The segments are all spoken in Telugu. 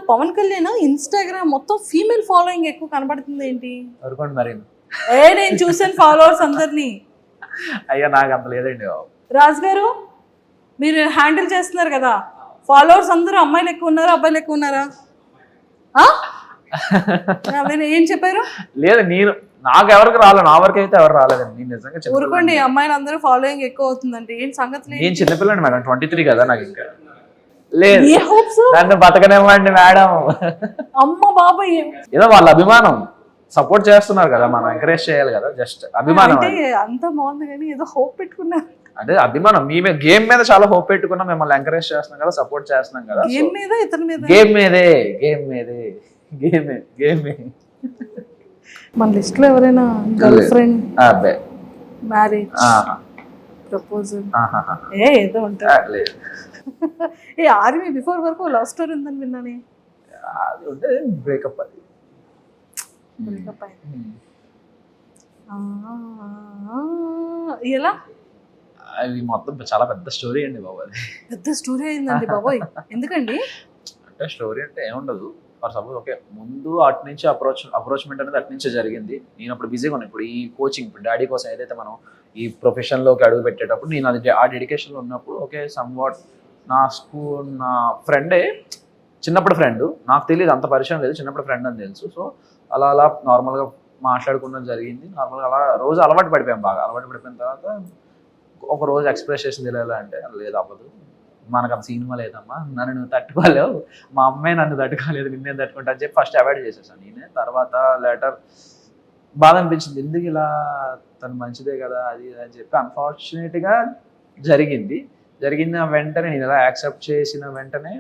పవన్ కళ్యాణ్ ఇన్స్టాగ్రామ్ మొత్తం ఫీమేల్ ఫాలోయింగ్ ఎక్కువ కనబడుతుంది ఏంటి? అనుకోండి మరి. నేను చూసాను ఫాలోవర్స్ అందరినీ. అయ్యా నాకు అంత లేదండి బాబు. రాజు గారు మీరు హ్యాండిల్ చేస్తున్నారు కదా, ఫాలోవర్స్ అందరూ అమ్మాయిలు ఎక్కువ ఉన్నారా అబ్బాయిలు ఎక్కువ ఉన్నారా? ఏం చెప్పారు? లేదు, నాకు ఎవరికి రాలేదు, నా వరకు అయితే ఎవరు రాలేదండి. నేను నిజంగా ఊరుకోండి, అమ్మాయిలు అందరూ ఫాలోయింగ్ ఎక్కువ అవుతుందండి. ఏంటి సంగతి? నేను చిన్నపిల్లండి మేడం, 23 కదా నాకు. ఇంకా లేదు, ఏ హోప్స్? నన్ను బతకనివ్వండి మేడం. అమ్మ బాబాయ్, ఏదో వాళ్ళ అభిమానం, సపోర్ట్ చేస్తున్నారు కదా, మనం ఎంకరేజ్ చేయాలి కదా. జస్ట్ అభిమానం. అంత బాగుంది కానీ ఏదో హోప్ పెట్టుకున్నారు. అంటే అభిమానం, మీ గేమ్ మీద చాలా హోప్ పెట్టుకున్నాం, మిమ్మల్ని ఎంకరేజ్ చేస్తున్నాం కదా, సపోర్ట్ చేస్తున్నాం కదా. గేమ్ మీద, ఇతని మీద, గేమ్ మీదే, గేమ్ మీదే, గేమే. మన లిస్ట్ లో ఎవరైనా గర్ల్ ఫ్రెండ్, మ్యారేజ్, ప్రపోజల్ ఏదో ఉంటుంది. ఏ ఆర్మీ బిఫోర్ వరకు లవ్ స్టోరీ ఉందని విన్నానే. అది ఉంటే బ్రేకప్. అది బ్రేకప్ అయింది. ఎలా? అది మొత్తం చాలా పెద్ద స్టోరీ అండి బాబు. అది పెద్ద స్టోరీ అయిందండి బాబోయ్. ఎందుకండి? అంటే స్టోరీ అంటే ఏముండదు. ఫర్ సపోజ్ ఓకే, ముందు అటు నుంచి అప్రోచ్మెంట్ అనేది అటు నుంచే జరిగింది. నేను అప్పుడు బిజీగా ఉన్నాను. ఇప్పుడు ఈ కోచింగ్, ఇప్పుడు డాడీ కోసం ఏదైతే మనం ఈ ప్రొఫెషన్లోకి అడుగు పెట్టేటప్పుడు నేను అది ఆ డెడికేషన్లో ఉన్నప్పుడు ఓకే, సమ్వాట్ నా ఫ్రెండే, చిన్నప్పుడు ఫ్రెండ్, నాకు తెలియదు, అంత పరిచయం లేదు, చిన్నప్పుడు ఫ్రెండ్ అని తెలుసు. సో అలా నార్మల్గా మాట్లాడుకున్నది జరిగింది. నార్మల్గా అలా రోజు అలవాటు పడిపోయాం. బాగా అలవాటు పడిపోయిన తర్వాత ఒక రోజు ఎక్స్ప్రెస్ చేసింది ఎలా అంటే, లేదు అవ్వదు, మనకు అంత సినిమా లేదమ్మా, నన్ను నువ్వు తట్టుకోలేవు, మా అమ్మాయి నన్ను తట్టుకోలేదు, నిన్నేం తట్టుకుంటా అని చెప్పి ఫస్ట్ అవాయిడ్ చేసేసాను నేనే. తర్వాత లేటర్ బాధ అనిపించింది, ఎందుకు ఇలా, తను మంచిదే కదా అది అని చెప్పి. అన్ఫార్చునేట్గా జరిగిన వెంటనే నేను ఇలా యాక్సెప్ట్ చేసిన వెంటనే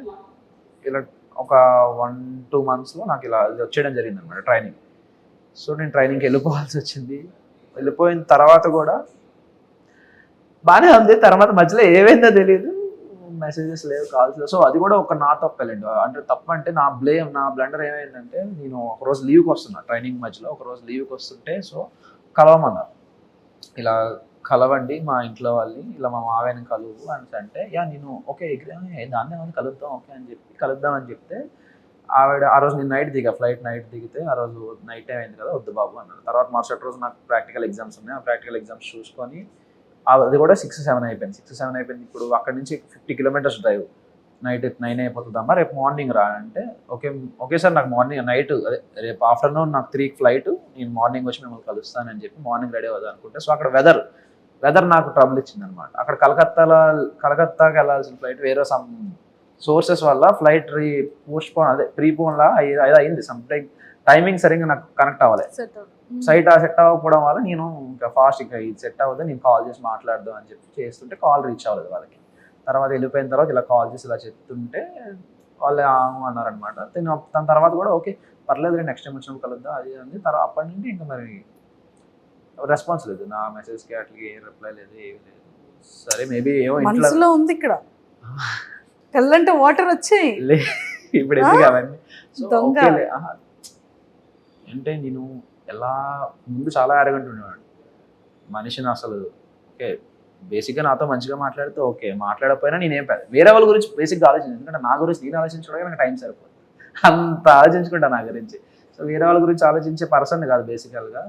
ఇలా ఒక 1-2 monthsలో నాకు ఇలా వచ్చేయడం జరిగింది అనమాట ట్రైనింగ్. సో నేను ట్రైనింగ్కి వెళ్ళిపోవాల్సి వచ్చింది. వెళ్ళిపోయిన తర్వాత కూడా బాగానే ఉంది. తర్వాత మధ్యలో ఏమైందో తెలియదు, మెసేజెస్ లేవు, కాల్స్ లేవు. సో అది కూడా ఒక నా తప్పలేండి. అంటే తప్పు అంటే నా బ్లండర్ ఏమైందంటే, నేను ఒకరోజు లీవ్కి వస్తున్నా, ట్రైనింగ్ మధ్యలో ఒకరోజు లీవ్కి వస్తుంటే, సో కలవమన్నారు, ఇలా కలవండి మా ఇంట్లో వాళ్ళని, ఇలా మా మావయ్యని కలువు అని అంటే, నేను ఓకే దాన్ని ఏమైనా కలుద్దాం ఓకే అని చెప్పి కలుద్దామని చెప్తే, ఆవిడ ఆ రోజు నేను ఫ్లైట్ నైట్ దిగితే, ఆ రోజు నైట్ టైం అయింది కదా, వద్దు బాబు అన్నారు. తర్వాత మరుసటి రోజు నాకు ప్రాక్టికల్ ఎగ్జామ్స్ ఉన్నాయి. ఆ ప్రాక్టికల్ ఎగ్జామ్స్ చూసుకొని అది కూడా 6-7 అయిపోయింది. ఇప్పుడు అక్కడ నుంచి 50 kilometers డ్రైవ్, నైట్ 9 అయిపోతుందమ్మా, రేపు మార్నింగ్ రా అంటే, ఓకే సార్, నాకు నైట్ రేపు ఆఫ్టర్నూన్ నాకు 3 ఫ్లైట్, నేను మార్నింగ్ వచ్చి మిమ్మల్ని కలుస్తానని చెప్పి మార్నింగ్ రెడీ అవుదాం అనుకుంటే, సో అక్కడ వెదర్ నాకు ట్రబుల్ ఇచ్చింది అనమాట. అక్కడ కలకత్తాకి వెళ్ళాల్సిన ఫ్లైట్ వేరే సమ్ సోర్సెస్ వల్ల ఫ్లైట్ ప్రీపోన్ లా అయింది. సమ్ టైమింగ్ సరిగ్గా నాకు కనెక్ట్ అవ్వాలి, సెట్ అవ్వకపోవడం వల్ల నేను ఇంకా ఫాస్ట్ ఇంకా ఇది సెట్ అవ్వదు, నేను కాల్ చేసి మాట్లాడదాం అని చెప్పి చేస్తుంటే కాల్ రీచ్ అవ్వలేదు వాళ్ళకి. తర్వాత వెళ్ళిపోయిన తర్వాత ఇలా కాల్ చేసి ఇలా చెప్తుంటే వాళ్ళు అన్నారనమాట. తన తర్వాత కూడా ఓకే పర్లేదు, నెక్స్ట్ టైం వచ్చినప్పుడు కలుద్దాం అది అంది. తర్వాత అప్పటి నుండి ఇంకా మరి రెస్పాన్స్ లేదు, నా మెసేజ్కి అట్లా ఏం రిప్లై లేదు, ఏమి లేదు. సరే మేబీ ఏమో ఇంట్లో ఉంది, ఇక్కడ కళ్ళంటే వాటర్ వచ్చాయి ఇప్పుడు ఎందుకు అవన్నీ. అంటే నేను ఎలా ముందు చాలా అరగంట ఉండేవాడు మనిషిని అసలు. ఓకే బేసిక్గా నాతో మంచిగా మాట్లాడితే ఓకే, మాట్లాడకపోయినా నేనేం వేరే వాళ్ళ గురించి బేసిక్గా ఆలోచించాను. ఎందుకంటే నా గురించి నేను ఆలోచించడానికి నాకు టైం సరిపోతుంది, అంత ఆలోచించుకుంటా నా గురించి. సో వేరే వాళ్ళ గురించి ఆలోచించే పర్సన్ కాదు బేసికల్గా.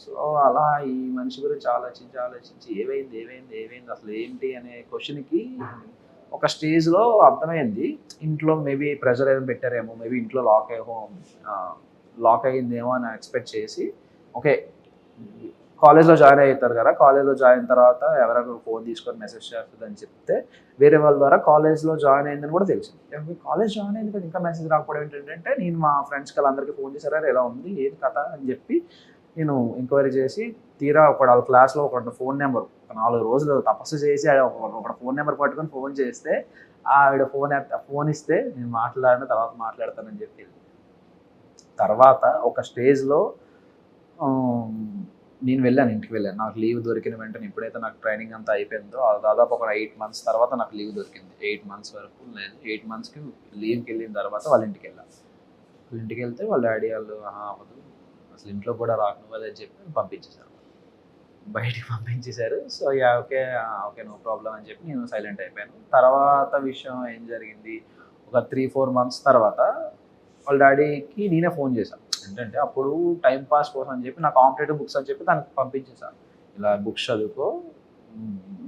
సో అలా ఈ మనిషి గురించి ఆలోచించి ఏమైంది అసలు ఏంటి అనే క్వశ్చన్కి ఒక స్టేజ్లో అర్థమైంది, ఇంట్లో మేబీ ప్రెషర్ ఏమైనా పెట్టారేమో, మేబీ ఇంట్లో లాక్ అయ్యిందేమో అని ఎక్స్పెక్ట్ చేసి ఓకే కాలేజ్లో జాయిన్ అవుతారు కదా, కాలేజ్లో జాయిన్ తర్వాత ఎవరైనా ఫోన్ తీసుకొని మెసేజ్ చేస్తుంది అని చెప్తే వేరే వాళ్ళ ద్వారా కాలేజ్లో జాయిన్ అయిందని కూడా తెలిసింది. కాలేజ్ జాయిన్ అయింది కదా ఇంకా మెసేజ్ రాకపోవడం ఏంటంటే, నేను మా ఫ్రెండ్స్కి వాళ్ళందరికీ ఫోన్ చేశారా ఎలా ఉంది ఏది కథ అని చెప్పి నేను ఎంక్వైరీ చేసి తీరా వాళ్ళ క్లాస్లో ఒక ఫోన్ నెంబర్ 4 రోజులు తపస్సు చేసి ఒక ఫోన్ నెంబర్ పట్టుకొని ఫోన్ చేస్తే ఆవిడ ఫోన్ ఇస్తే నేను తర్వాత మాట్లాడతానని చెప్పి. తర్వాత ఒక స్టేజ్లో నేను ఇంటికి వెళ్ళాను. నాకు లీవ్ దొరికిన వెంటనే ఎప్పుడైతే నాకు ట్రైనింగ్ అంతా అయిపోయిందో దాదాపు ఒక 8 months తర్వాత నాకు లీవ్ దొరికింది. 8 months వరకు లేదు, 8 monthsకి లీవ్కి వెళ్ళిన తర్వాత వాళ్ళ ఇంటికి వెళ్ళాను. ఇంటికి వెళ్తే వాళ్ళ డాడీ వాళ్ళు అవ్వదు అసలు ఇంట్లో కూడా రాకు అని చెప్పి బయటికి పంపించేశారు. సో ఓకే నో ప్రాబ్లం అని చెప్పి నేను సైలెంట్ అయిపోయాను. తర్వాత విషయం ఏం జరిగింది, ఒక 3-4 months తర్వాత వాళ్ళ డాడీకి నేనే ఫోన్ చేశాను. ఏంటంటే అప్పుడు టైం పాస్ కోసం అని చెప్పి నా కాంపిటేటివ్ బుక్స్ అని చెప్పి దానికి పంపించేసాను. ఇలా బుక్స్ చదువుకో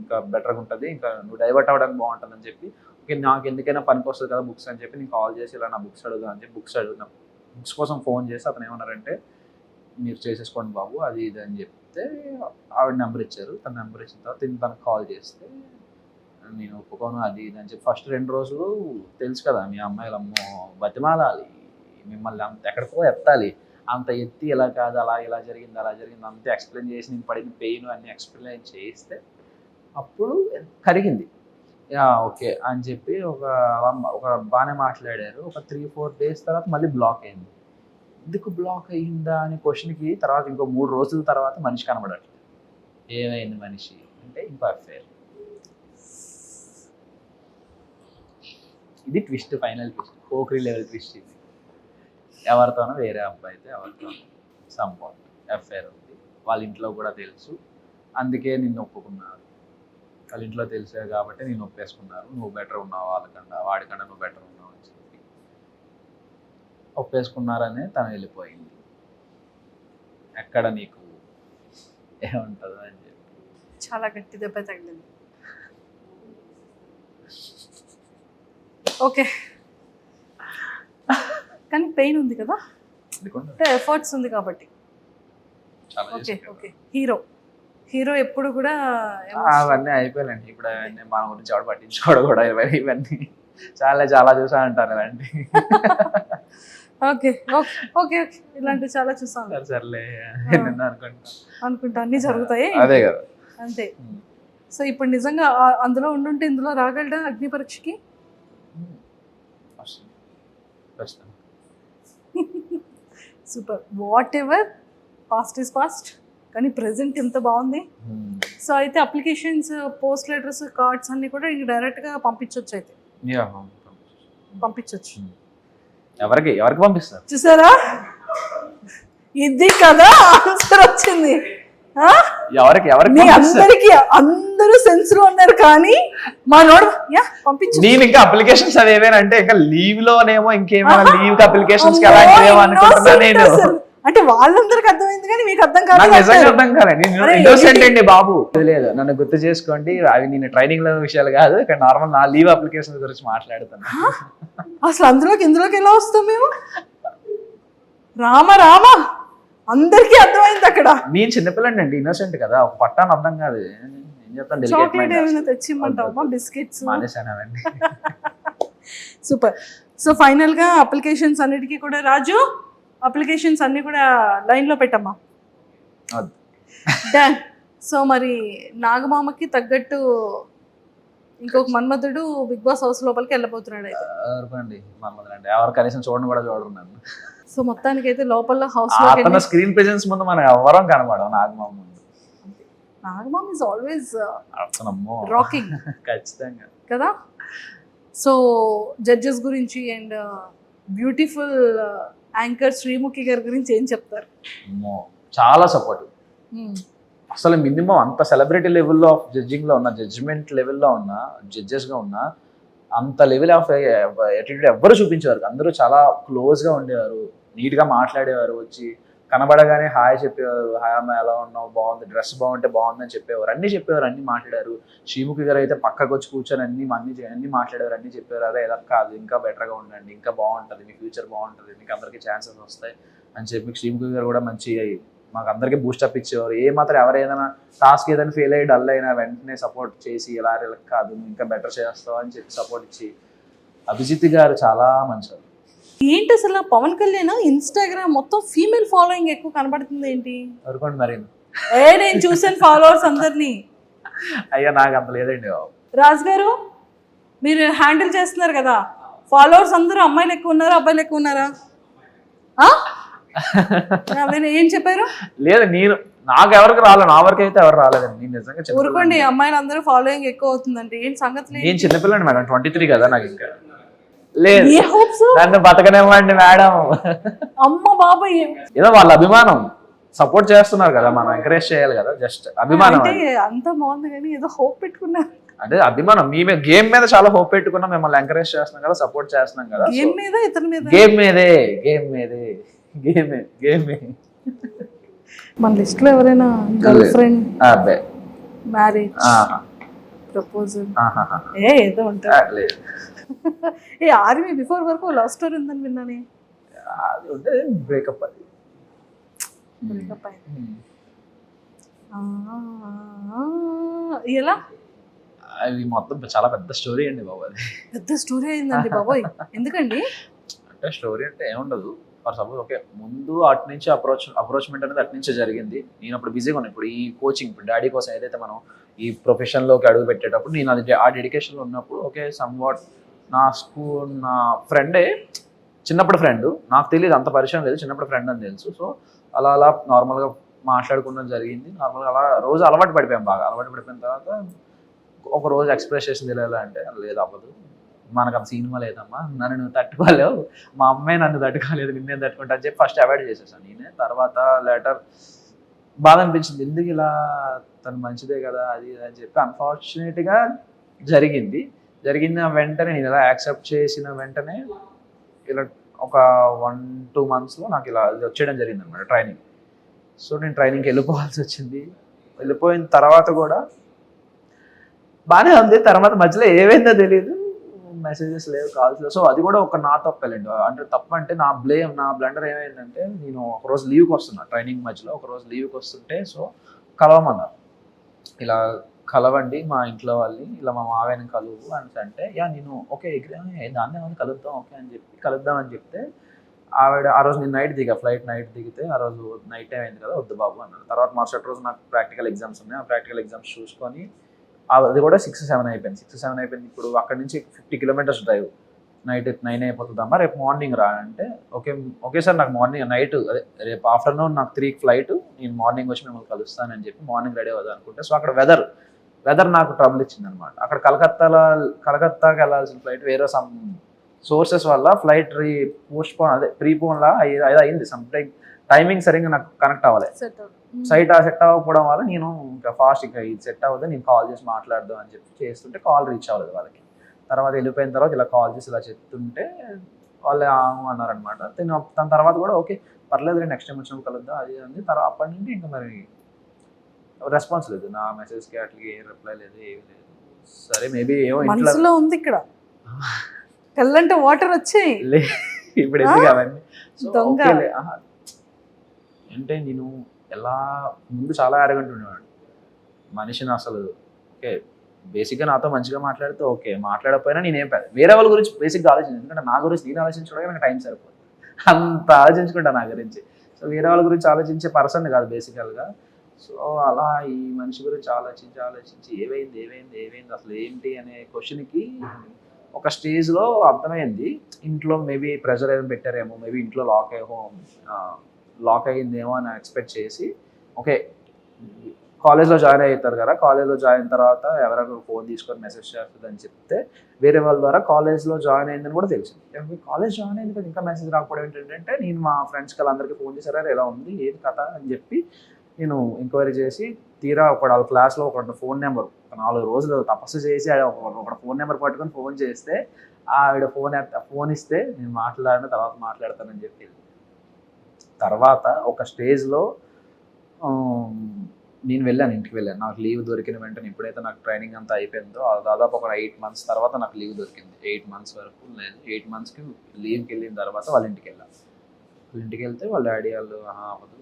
ఇంకా బెటర్గా ఉంటుంది, ఇంకా నువ్వు డైవర్ట్ అవ్వడానికి బాగుంటుంది అని చెప్పి, ఓకే నాకు ఎందుకైనా పనికి వస్తుంది కదా బుక్స్ అని చెప్పి నేను కాల్ చేసి ఇలా నా బుక్స్ అడుగుదా అని చెప్పి బుక్స్ కోసం ఫోన్ చేసి అతను ఏమన్నారంటే మీరు చేసేసుకోండి బాబు అది ఇది అని చెప్తే ఆవిడ నెంబర్ ఇచ్చారు. తన నెంబర్ ఇచ్చిన తర్వాత తనకు కాల్ చేస్తే నేను ఒప్పుకోను అది ఇది అని చెప్పి ఫస్ట్ 2 రోజులు తెలుసు కదా మీ అమ్మాయిలు అమ్మో బతిమాలాలి మిమ్మల్ని అంత ఎక్కడికో ఎత్తాలి, అంత ఎత్తి ఇలా కాదు అలా ఇలా జరిగింది అలా జరిగింది అంతే ఎక్స్ప్లెయిన్ చేసి నేను పడిన పెయిన్ అన్నీ ఎక్స్ప్లెయిన్ చేస్తే అప్పుడు కరిగింది. ఓకే అని చెప్పి ఒక బాగానే మాట్లాడారు. ఒక 3-4 డేస్ తర్వాత మళ్ళీ బ్లాక్ అయింది. ఎందుకు బ్లాక్ అయ్యిందా అనే క్వశ్చన్కి తర్వాత ఇంకో 3 రోజుల తర్వాత మనిషి కనబడట్లేదు. ఏమైంది మనిషి అంటే ఇంకో అఫేర్. ఇది twist, final twist, Pokiri level twist. ఇది ఎవరితోనో వేరే అబ్బాయితో ఎవరితోనో సంభవం అఫేర్ ఉంది. వాళ్ళ ఇంట్లో కూడా తెలుసు, అందుకే నిన్ను ఒప్పుకున్నారు. వాళ్ళ ఇంట్లో తెలిసే కాబట్టి నేను ఒప్పేసుకున్నారు. నువ్వు బెటర్ ఉన్నావు వాళ్ళకన్నా, వాడికన్నా నువ్వు బెటర్ ఉన్నావు అని చెప్పి ఒప్పేసుకున్నారనే తను వెళ్ళిపోయింది. ఎక్కడ నీకు ఏముంటుందో అని చెప్పి చాలా గట్టి దెబ్బ తగిలింది. ఓకే కానీ పెయిన్ ఉంది కదా, అంటే ఎఫర్ట్స్ ఉంది కాబట్టి. ఓకే ఓకే హీరో ఎప్పుడు కూడా అవన్నీ అయిపోయాలండి. ఇప్పుడు అవన్నీ మన గురించి ఎవరు పట్టించుకోవడం కూడా ఇవన్నీ చాలా చాలా చూసా అంటారు ఇలాంటి. ఓకే ఓకే ఓకే ఓకే ఇలాంటివి చాలా చూసాను. సర్లే అనుకుంటా అన్నీ జరుగుతాయి. అదే కదా అంతే. సో ఇప్పుడు నిజంగా అందులో ఉండుంటే ఇందులో రాగలడా అగ్ని పరీక్షకి? Super. Whatever past is past, కానీ ప్రెసెంట్ ఎంత బాగుంది. సో అయితే అప్లికేషన్స్, పోస్ట్ లెటర్స్, కార్డ్స్ అన్ని కూడా ఇంక డైరెక్ట్గా పంపించవచ్చు. అయితే పంపించవచ్చు. ఎవరికి పంపిస్తారు చూసారా, ఇది కదా ఆన్సర్ వచ్చింది. అందరికి అందరూ సెన్స్ లో ఉన్నారు కానీ మా నోడు పంపించు. నేను ఇంకా అప్లికేషన్స్ అది ఏమైనా అంటే ఇంకా లీవ్ లోనేమో ఇంకేమైనా లీవ్ అప్లికేషన్స్ అనుకుంటున్నా నేను. అంటే వాళ్ళందరికి అర్థమైంది కానీ మీకు అర్థం కాదు. నిజంగా అర్థం కాదండి. ఇన్నోసెంట్ అండి బాబు. లేదు నన్ను గుర్తు చేసుకోండి, అవి నేను ట్రైనింగ్ లో విషయాలు కాదు, ఇక్కడ నార్మల్ నా లీవ్ అప్లికేషన్ గురించి మాట్లాడుతాను. అసలు ఇందులోకి ఎలా వస్తాం మేము? రామా అందరికీ అర్థమైంది అక్కడ. నేను చిన్నపిల్లండి అండి, ఇన్నోసెంట్ కదా, ఒక పట్టాను అర్థం కాదు. ఏం చెప్తాను, చాక్లెట్ ఏమైనా తెచ్చిమ్మంటావా, బిస్కెట్స్? మానేసానండి. సూపర్. సో ఫైనల్ గా అప్లికేషన్స్ అన్నిటికీ కూడా రాజు అప్లికేషన్స్ అన్ని కూడా లైన్ లో పెట్టమ్మా. డన్. సో మరి నాగమామకి తగ్గట్టు ఇంకొక మన్మధుడు బిగ్ బాస్ హౌస్ లోపలికి వెళ్ళబోతున్నాడు. అయితే ఎవరు కనీసం చూడను కూడా చూడరు నన్ను. సో మొత్తానికి అయితే లోపల హౌస్ లో స్క్రీన్ ప్రెజెన్స్ ముందు మనం ఎవరం కనబడం. నాగమామ ఇస్ ఆల్వేస్ రాకింగ్ ఖచ్చితంగా కదా. సో జడ్జెస్ గురించి అండ్ బ్యూటిఫుల్ యాంకర్ శ్రీముఖి గారి గురించి ఏం చెప్తారు? చాలా సపోర్ట్. అసలు మినిమం అంత సెలబ్రిటీ లెవెల్లో ఆఫ్ జడ్జింగ్లో ఉన్న, జడ్జిమెంట్ లెవెల్లో ఉన్న, జడ్జెస్గా ఉన్న అంత లెవెల్ ఆఫ్ యాటిట్యూడ్ ఎవ్వరు చూపించేవారు. అందరూ చాలా క్లోజ్గా ఉండేవారు, నీట్గా మాట్లాడేవారు, వచ్చి కనబడగానే హాయ్ చెప్పేవారు. హాయ్ అమ్మ ఎలా ఉన్నావు, బాగుంది, డ్రెస్ బాగుంటే బాగుందని చెప్పేవారు, అన్నీ చెప్పేవారు, అన్నీ మాట్లాడారు. శ్రీముఖి గారు అయితే పక్కకు వచ్చి కూర్చొని అన్నీ మాట్లాడారు, అన్నీ చెప్పేవారు. అదే ఎలా కాదు, ఇంకా బెటర్గా ఉండండి, ఇంకా బాగుంటుంది, మీ ఫ్యూచర్ బాగుంటుంది, మీకు అందరికీ ఛాన్సెస్ వస్తాయి అని చెప్పి శ్రీముఖి గారు కూడా మంచి మాకు అందరికీ బూస్టప్ ఇచ్చేవారు. మాత్రం ఎవరైనా టాస్క్ ఏదైనా ఫెయిల్ అయ్యి డల్ అయినా వెంటనే సపోర్ట్ చేసి ఎలా కాదు ఇంకా బెటర్ చేస్తావు అని చెప్పి సపోర్ట్ ఇచ్చి. అభిజిత్ గారు చాలా మంచివారు. ఏంటి అసలు పవన్ కళ్యాణ్ ఇన్స్టాగ్రామ్ మొత్తం ఫీమేల్ ఫాలోయింగ్ ఎక్కువ కనబడుతుంది ఏంటి? అనుకోండి మరి. నేను చూసాను ఫాలోవర్స్ అందరినీ. అయ్యా నాకు అంత లేదండి. రాజు గారు మీరు హ్యాండిల్ చేస్తున్నారు కదా, ఫాలోవర్స్ అందరూ అమ్మాయిలు ఎక్కువ ఉన్నారా అబ్బాయిలు ఎక్కువ ఉన్నారా? ఏం చెప్పారు? లేదు నాకు ఎవరికి రాలేదు, నా వరకు అయితే ఎవరు రాలేదండి. నేను నిజంగా ఊరుకోండి, అమ్మాయిలు అందరూ ఫాలోయింగ్ ఎక్కువ అవుతుందండి. ఏంటి సంగతి? నేను చిన్నపిల్లండి మేడం, 23 కదా నాకు. ఇంకా లేదు నన్ను బతకనివ్వండి మేడం. అమ్మ బాబాయ్ ఏదో వాళ్ళ అభిమానం, సపోర్ట్ చేస్తున్నారు కదా, మనం ఎంకరేజ్ చేయాలి కదా, జస్ట్ అభిమానం. అంత బాగుంది కానీ ఏదో హోప్ పెట్టుకున్నారు. అంటే అభిమానం మీ గేమ్ మీద చాలా హోప్ పెట్టుకున్నాం, మిమ్మల్ని ఎంకరేజ్ చేస్తున్నాం కదా, సపోర్ట్ చేస్తున్నాం కదా. గేమ్ మీద ఇతని మీద గేమ్ మీదే గేమ్ మీదే గేమే. మన లిస్ట్ లో ఎవరైనా గర్ల్ ఫ్రెండ్, అబ్బాయి మ్యారేజ్, ప్రపోజల్ ఏదో ఉంటుంది. లేదు ఏ ఆర్మీ బిఫోర్ వరకు లవ్ స్టోరీ ఉందని విన్నానే. అది ఉంటే బ్రేకప్. అది బ్రేకప్ అయింది. ఎలా? అది మొత్తం చాలా పెద్ద స్టోరీ అండి బాబు. అది పెద్ద స్టోరీ అయిందండి బాబోయ్. ఎందుకండి? అంటే స్టోరీ అంటే ఏముండదు. ఫర్ సపోజ్ ఓకే, ముందు అటు నుంచి అప్రోచ్మెంట్ అనేది అటు నుంచే జరిగింది. నేను అప్పుడు బిజీగా ఉన్నాను. ఇప్పుడు ఈ కోచింగ్, ఇప్పుడు డాడీ కోసం ఏదైతే మనం ఈ ప్రొఫెషన్లోకి అడుగు పెట్టేటప్పుడు నేను అది ఆ డెడికేషన్లో ఉన్నప్పుడు ఓకే, సమ్వాట్ నా ఫ్రెండే, చిన్నప్పుడు ఫ్రెండ్, నాకు తెలియదు, అంత పరిచయం లేదు, చిన్నప్పుడు ఫ్రెండ్ అని తెలుసు. సో అలా నార్మల్గా మాట్లాడుకున్నది జరిగింది. నార్మల్గా అలా రోజు అలవాటు పడిపోయాం. బాగా అలవాటు పడిపోయిన తర్వాత ఒక రోజు ఎక్స్ప్రెస్ చేసింది ఎలా అంటే, లేదు అవ్వదు, మనకు అంత సినిమా లేదమ్మా, నన్ను నువ్వు తట్టుకోలేవు, మా అమ్మాయి నన్ను తట్టుకోలేదు, నిన్నేం తట్టుకుంటా అని చెప్పి ఫస్ట్ అవాయిడ్ చేసేసాను నేనే. తర్వాత లేటర్ బాధ అనిపించింది, ఎందుకు ఇలా, తను మంచిదే కదా అది అని చెప్పి. అన్ఫార్చునేట్గా జరిగిన వెంటనే నేను ఇలా యాక్సెప్ట్ చేసిన వెంటనే ఇలా ఒక 1-2 monthsలో నాకు ఇలా వచ్చేయడం జరిగింది అనమాట ట్రైనింగ్. సో నేను ట్రైనింగ్కి వెళ్ళిపోవాల్సి వచ్చింది. వెళ్ళిపోయిన తర్వాత కూడా బాగానే ఉంది. తర్వాత మధ్యలో ఏమైందో తెలియదు, మెసేజెస్ లేవు, కాల్స్ లేవు. సో అది కూడా ఒక నా తప్పలేండి. అంటే తప్పు అంటే నా బ్లండర్ ఏమైందంటే, నేను ఒకరోజు లీవ్కి వస్తున్నా, ట్రైనింగ్ మధ్యలో ఒకరోజు లీవ్కి వస్తుంటే, సో కలవమన్నారు, ఇలా కలవండి మా ఇంట్లో వాళ్ళని, ఇలా మా మావయ్యని కలువు అని అంటే, నేను ఓకే దాన్ని ఏమైనా కలుద్దాం ఓకే అని చెప్పి కలుద్దామని చెప్తే, ఆవిడ ఆ రోజు నేను ఫ్లైట్ నైట్ దిగితే, ఆ రోజు నైట్ టైం అయింది కదా, వద్దు బాబు అన్నారు. తర్వాత మరుసటి రోజు నాకు ప్రాక్టికల్ ఎగ్జామ్స్ ఉన్నాయి. ఆ ప్రాక్టికల్ ఎగ్జామ్స్ చూసుకొని అది కూడా 6-7 అయిపోయింది. ఇప్పుడు అక్కడ నుంచి 50 kilometers డ్రైవ్, నైట్ 9 అయిపోతుందమ్మా, రేపు మార్నింగ్ రా అంటే, ఓకే సార్, నాకు మార్నింగ్ నైట్ అదే రేపు ఆఫ్టర్నూన్ నాకు 3 ఫ్లైట్, నేను మార్నింగ్ వచ్చి మిమ్మల్ని కలుస్తానని చెప్పి మార్నింగ్ రెడీ అవుదాం అనుకుంటే, సో అక్కడ వెదర్ నాకు ట్రబుల్ ఇచ్చింది అనమాట. అక్కడ కలకత్తాకి వెళ్ళాల్సిన ఫ్లైట్ వేరే సమ్ సోర్సెస్ వల్ల ఫ్లైట్ ప్రీపోన్ లా అయింది. సమ్ టైమింగ్ సరిగ్గా నాకు కనెక్ట్ అవ్వాలి, సెట్ అవ్వకపోవడం వల్ల నేను ఇంకా ఫాస్ట్ ఇంకా ఇది సెట్ అవ్వదు, నేను కాల్ చేసి మాట్లాడదాం అని చెప్పి చేస్తుంటే కాల్ రీచ్ అవ్వలేదు వాళ్ళకి. తర్వాత వెళ్ళిపోయిన తర్వాత ఇలా కాల్ చేసి ఇలా చెప్తుంటే వాళ్ళు అన్నారనమాట. తన తర్వాత కూడా ఓకే పర్లేదు, నెక్స్ట్ టైం వచ్చినప్పుడు కలుద్దాం అది అంది. తర్వాత అప్పటి నుండి ఇంకా మరి రెస్పాన్స్ లేదు, నా మెసేజ్కి అట్లా ఏం రిప్లై లేదు, ఏమి లేదు. సరే మేబీ ఏమో మనసులో ఉంది ఇక్కడ, కళ్ళంటే వాటర్ వచ్చాయి ఇప్పుడు ఎందుకు అవన్నీ. అంటే నేను ఎలా ముందు చాలా అరగంట ఉండేవాడు మనిషిని అసలు. ఓకే బేసిక్గా నాతో మంచిగా మాట్లాడితే ఓకే, మాట్లాడకపోయినా నేనేం వేరే వాళ్ళ గురించి బేసిక్గా ఆలోచించాను, ఎందుకంటే నా గురించి నేను ఆలోచించడానికి నాకు టైం సరిపోతుంది, అంత ఆలోచించుకుంటా నా గురించి. సో వేరే వాళ్ళ గురించి ఆలోచించే పర్సన్ కాదు బేసికల్గా. సో అలా ఈ మనిషి గురించి ఆలోచించి ఏమైంది అసలు ఏంటి అనే క్వశ్చన్కి ఒక స్టేజ్లో అర్థమైంది, ఇంట్లో మేబీ ప్రెషర్ ఏమైనా పెట్టారేమో, మేబీ ఇంట్లో లాక్ అయ్యిందేమో అని ఎక్స్పెక్ట్ చేసి ఓకే కాలేజ్లో జాయిన్ అవుతారు కదా, కాలేజ్లో జాయిన్ తర్వాత ఎవరైనా ఫోన్ తీసుకొని మెసేజ్ చేస్తుంది అని చెప్తే వేరే వాళ్ళ ద్వారా కాలేజ్లో జాయిన్ అయిందని కూడా తెలిసింది. కాలేజ్ జాయిన్ అయింది కదా ఇంకా మెసేజ్ రాకపోవడం ఏంటంటే, నేను మా ఫ్రెండ్స్కి వాళ్ళందరికీ ఫోన్ చేశారా ఎలా ఉంది ఏది కథ అని చెప్పి నేను ఎంక్వైరీ చేసి తీరా వాళ్ళ క్లాస్లో ఒక ఫోన్ నెంబర్ 4 రోజులు తపస్సు చేసి ఒక ఫోన్ నెంబర్ పట్టుకొని ఫోన్ చేస్తే ఆవిడ ఫోన్ ఇస్తే నేను తర్వాత మాట్లాడతానని చెప్పి. తర్వాత ఒక స్టేజ్లో నేను ఇంటికి వెళ్ళాను. నాకు లీవ్ దొరికిన వెంటనే ఎప్పుడైతే నాకు ట్రైనింగ్ అంతా అయిపోయిందో దాదాపు ఒక 8 months తర్వాత నాకు లీవ్ దొరికింది. 8 months వరకు లేదు, 8 monthsకి లీవ్కి వెళ్ళిన తర్వాత వాళ్ళ ఇంటికి వెళ్ళాను. వాళ్ళ ఇంటికి వెళ్తే వాళ్ళ డాడీ వాళ్ళు అవ్వదు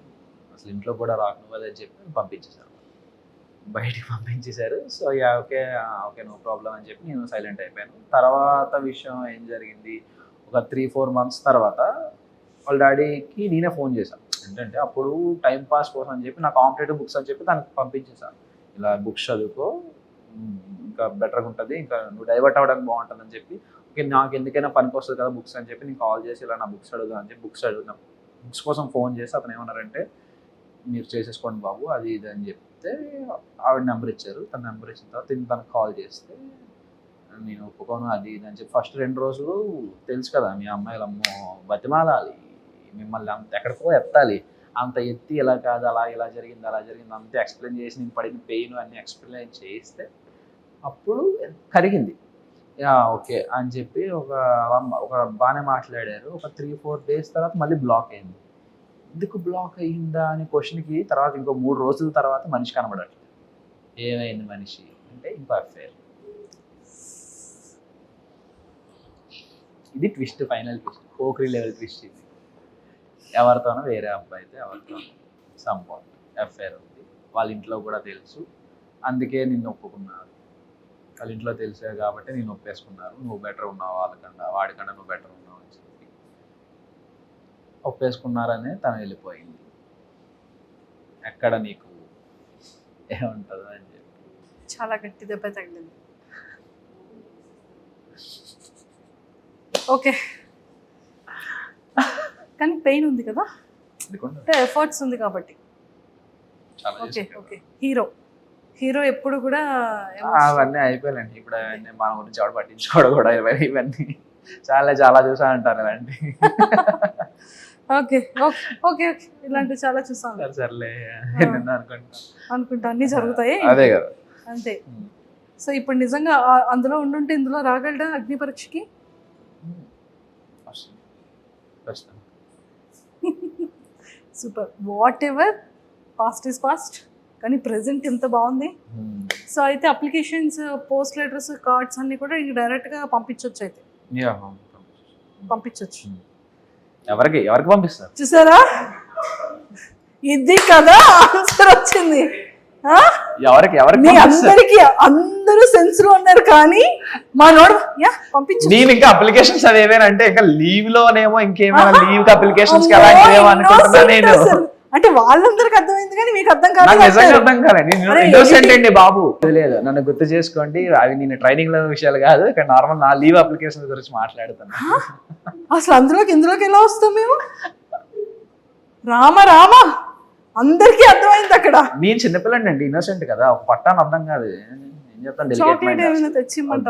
అసలు ఇంట్లో కూడా రాకనువ్వదని చెప్పి పంపించేశారు, బయటికి పంపించేశారు. సో ఓకే నో ప్రాబ్లం అని చెప్పి నేను సైలెంట్ అయిపోయాను. తర్వాత విషయం ఏం జరిగింది, ఒక 3-4 months తర్వాత వాళ్ళ డాడీకి నేనే ఫోన్ చేశాను. ఏంటంటే అప్పుడు టైం పాస్ కోసం అని చెప్పి నా కాంపిటేటివ్ బుక్స్ అని చెప్పి దానికి పంపించేశాను, ఇలా బుక్స్ చదువుకో ఇంకా బెటర్గా ఉంటుంది, ఇంకా నువ్వు డైవర్ట్ అవ్వడానికి బాగుంటుంది అని చెప్పి. ఓకే నాకు ఎందుకైనా పనికి వస్తుంది కదా బుక్స్ అని చెప్పి నేను కాల్ చేసి ఇలా నా బుక్స్ అడుగుదా అని చెప్పి బుక్స్ కోసం ఫోన్ చేసి అతను ఏమన్నారంటే, మీరు చేసేసుకోండి బాబు అది ఇది అని చెప్తే ఆవిడ నెంబర్ ఇచ్చారు. తన నెంబర్ ఇచ్చిన తర్వాత తనకు కాల్ చేస్తే నేను ఒప్పుకోను అది ఇది అని చెప్పి. ఫస్ట్ 2 రోజులు తెలుసు కదా మీ అమ్మాయిలు అమ్మో బతిమాలాలి, మిమ్మల్ని అంత ఎక్కడికో ఎత్తాలి, అంత ఎత్తి ఇలా కాదు ఇలా జరిగింది అంతే ఎక్స్ప్లెయిన్ చేసి నేను పడిన పెయిన్ అన్ని ఎక్స్ప్లెయిన్ చేస్తే అప్పుడు కరిగింది. ఓకే అని చెప్పి ఒక బాగానే మాట్లాడారు. ఒక 3-4 డేస్ తర్వాత మళ్ళీ బ్లాక్ అయింది. ఎందుకు బ్లాక్ అయ్యిందా అని క్వశ్చన్కి తర్వాత ఇంకో 3 రోజుల తర్వాత మనిషి కనబడట్లేదు. ఏమైంది మనిషి అంటే ఇంకో అఫేర్. ఇది twist, final twist, Pokiri level twist ఇది. ఎవరితోనో వేరే అబ్బాయితో ఎవరితోనో సంభవం అఫేర్ ఉంది. వాళ్ళ ఇంట్లో కూడా తెలుసు, అందుకే నిన్ను ఒప్పుకున్నారు. వాళ్ళ ఇంట్లో తెలిసే కాబట్టి నేను ఒప్పేసుకున్నారు. నువ్వు బెటర్ ఉన్నావు వాళ్ళకన్నా, వాడికన్నా నువ్వు బెటర్ ఉన్నావు అని చెప్పి ఒప్పేసుకున్నారనే తను వెళ్ళిపోయింది. ఎక్కడ నీకు ఏముంటుందో అని చెప్పి. చాలా గట్టి దెబ్బ తగిలింది. ఓకే, కానీ పెయిన్ ఉంది కదా, అంటే ఎఫర్ట్స్ ఉంది కాబట్టి. ఓకే ఓకే, హీరో ఎప్పుడు కూడా అవన్నీ అయిపోయాలండి. ఇప్పుడు అవన్నీ మన గురించి ఎవరు పట్టించుకోవడం కూడా ఇవన్నీ చాలా చాలా చూసా అంటారు ఇలాంటి. ఓకే ఓకే ఓకే ఓకే, ఇలాంటివి చాలా చూసాను. సర్లే అనుకుంటా అన్ని జరుగుతాయి. అదే కదా, అంతే. సో ఇప్పుడు నిజంగా అందులో ఉండుంటే ఇందులో రాగలడా అగ్ని పరీక్షకి? Super. Whatever, past is past, కానీ ప్రెసెంట్ ఎంత బాగుంది. సో అయితే అప్లికేషన్స్, పోస్ట్ లెటర్స్, కార్డ్స్ అన్ని కూడా ఇంక డైరెక్ట్గా పంపించవచ్చు. అయితే పంపించవచ్చు. ఎవరికి పంపిస్తారు చూసారా, ఇది కదా ఆన్సర్ వచ్చింది. అందరికి అందరూ సెన్స్ లో ఉన్నారు, కానీ మా నోడు పంపించు. నేను ఇంకా అప్లికేషన్స్ అదేవేనంటే ఇంకా లీవ్ లోనేమో ఇంకేమైనా లీవ్ అప్లికేషన్స్ అనుకుంటున్నా నేను. అంటే వాళ్ళందరికి అర్థమైంది కానీ మీకు అర్థం కాదు. నిజంగా అర్థం కాలేదు. ఇన్నోసెంట్ అండి బాబు. లేదు, నన్ను గుర్తు చేసుకోండి, అవి నేను ట్రైనింగ్ లో విషయాలు కాదు, ఇక్కడ నార్మల్ నా లీవ్ అప్లికేషన్ గురించి మాట్లాడుతున్నా. అసలు ఇందులోకి ఎలా వస్తాం మేము? రామా అందరికీ అర్థమైంది అక్కడ. నేను చిన్నపిల్లండి, ఇన్నోసెంట్ కదా, ఒక పట్టాను అర్థం కాదు. ఏం చెప్తాను, చాక్లెట్ ఏమైనా తెచ్చిమ్మంటావు?